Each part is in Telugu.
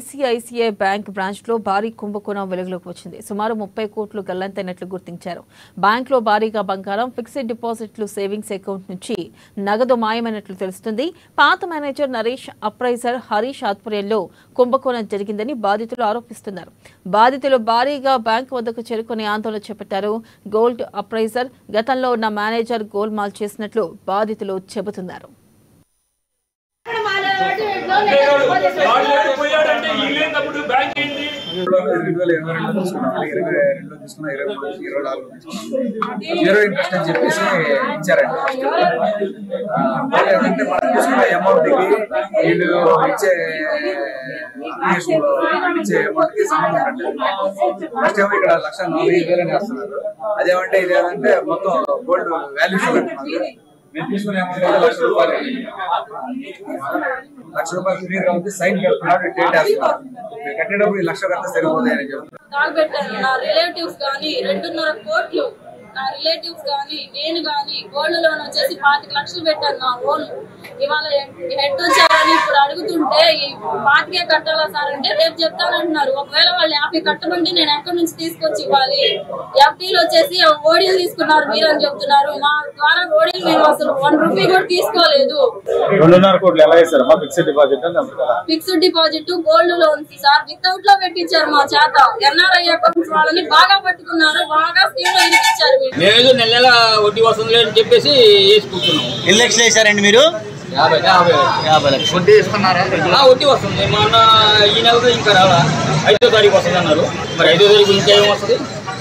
ఐసీఐసీఐ బ్యాంక్ బ్రాంచ్ లో భారీ కుంభకోణం వెలుగులోకి వచ్చింది. సుమారు 30 కోట్లు గల్లంతైనట్లు గుర్తించారు. బ్యాంక్ లో భారీగా బంగారం, ఫిక్స్డ్ డిపాజిట్లు, సేవింగ్స్ అకౌంట్ నుంచి నగదు మాయమైనట్లు తెలుస్తుంది. పాత మేనేజర్ నరేష్, అప్రైజర్ హరీష్ ఆధ్వర్యంలో కుంభకోణం జరిగిందని బాధితులు ఆరోపిస్తున్నారు. బాధితులు భారీగా బ్యాంక్ వద్దకు చేరుకుని ఆందోళన చేపట్టారు. గోల్డ్ అప్రైజర్ గతంలో ఉన్న మేనేజర్ గోల్మాల్ చేసినట్లు బాధితులు చెబుతున్నారు. జీరో ఇంట్రెస్ట్ అని చెప్పేసి ఇచ్చారండి. ఏంటంటే మనం తీసుకున్న అమౌంట్ కి వీళ్ళు ఇచ్చే అమౌంట్ కి సంబంధం ఉంటుంది. ఫస్ట్ ఏమో ఇక్కడ 1,40,000 వేస్తున్నారు. అదేమంటే ఇదేమంటే మొత్తం గోల్డ్ వాల్యూషన్ అంటున్నారు. మేము తీసుకునే అమౌంట్ ₹1,00,000 క్లియర్ అవుతుంది. సైన్ పెడుతున్నాడు, డేట్ వేస్తున్నారు. కట్టేటప్పుడు ₹1,00,000 కడితే సరిపోతాయని చెప్తున్నారు. నా రిలేటివ్స్ కానీ 2.5 కోట్లు, నా రిలేటివ్స్ కానీ నేను కానీ గోల్డ్ లోన్ వచ్చేసి 25 లక్షలు పెట్టాను నా లోన్. ఇవాళ హెడ్ వచ్చారని ఇప్పుడు అడుగుతుంటే ఈ 25 కట్టాలా సార్ అంటే రేపు చెప్తానంటున్నారు. ఒకవేళ వాళ్ళు 50 కట్టమంటే నేను ఎక్కడి నుంచి తీసుకొచ్చి ఇవ్వాలి? ఎఫ్టీలు వచ్చేసి ఓడీలు తీసుకున్నారు మీరు అని చెప్తున్నారు. మా ద్వారా ఓడీలు మేము అసలు ₹1 కూడా తీసుకోలేదు. 2.5 కోట్లు ఎలా వేశారు? Fixed deposit fixed deposit, gold loans sir without లో పెట్టించారు. మా చేత ఎన్ఆర్ఐ అకౌంట్స్ వాళ్ళని బాగా పట్టుకున్నారు, బాగా స్కీమ్ లో ఇచ్చారు. మేము నెల వడ్డీ వస్తుంది అని చెప్పేసి వేసుకుంటున్నాం. ఎన్ని లక్షలు వేసారండి మీరు? 50 లక్షలు వడ్డీ ఇస్తున్నారా? వడ్డీ వస్తుంది. మన ఈ నెలలో ఇంకా రావా 5వ తారీఖు వస్తుంది అన్నారు. మరి 5వ తారీఖు ఇంకేం వస్తుంది?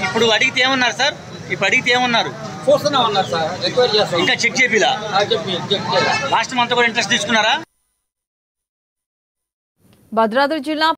ఇప్పుడు అడిగితే ఏమన్నారు సార్? ఇప్పుడు అడిగితే ఏమన్నారు? చూస్తున్నాం అన్నారు సార్. ఎంక్వైరీ చేస్తాం. ఇంకా చెక్ చేపిలా? చెక్ చేయాలి. లాస్ట్ మంత్ కూడా ఇంట్రెస్ట్ తీసుకున్నారా? భద్రాద్రి జిల్లా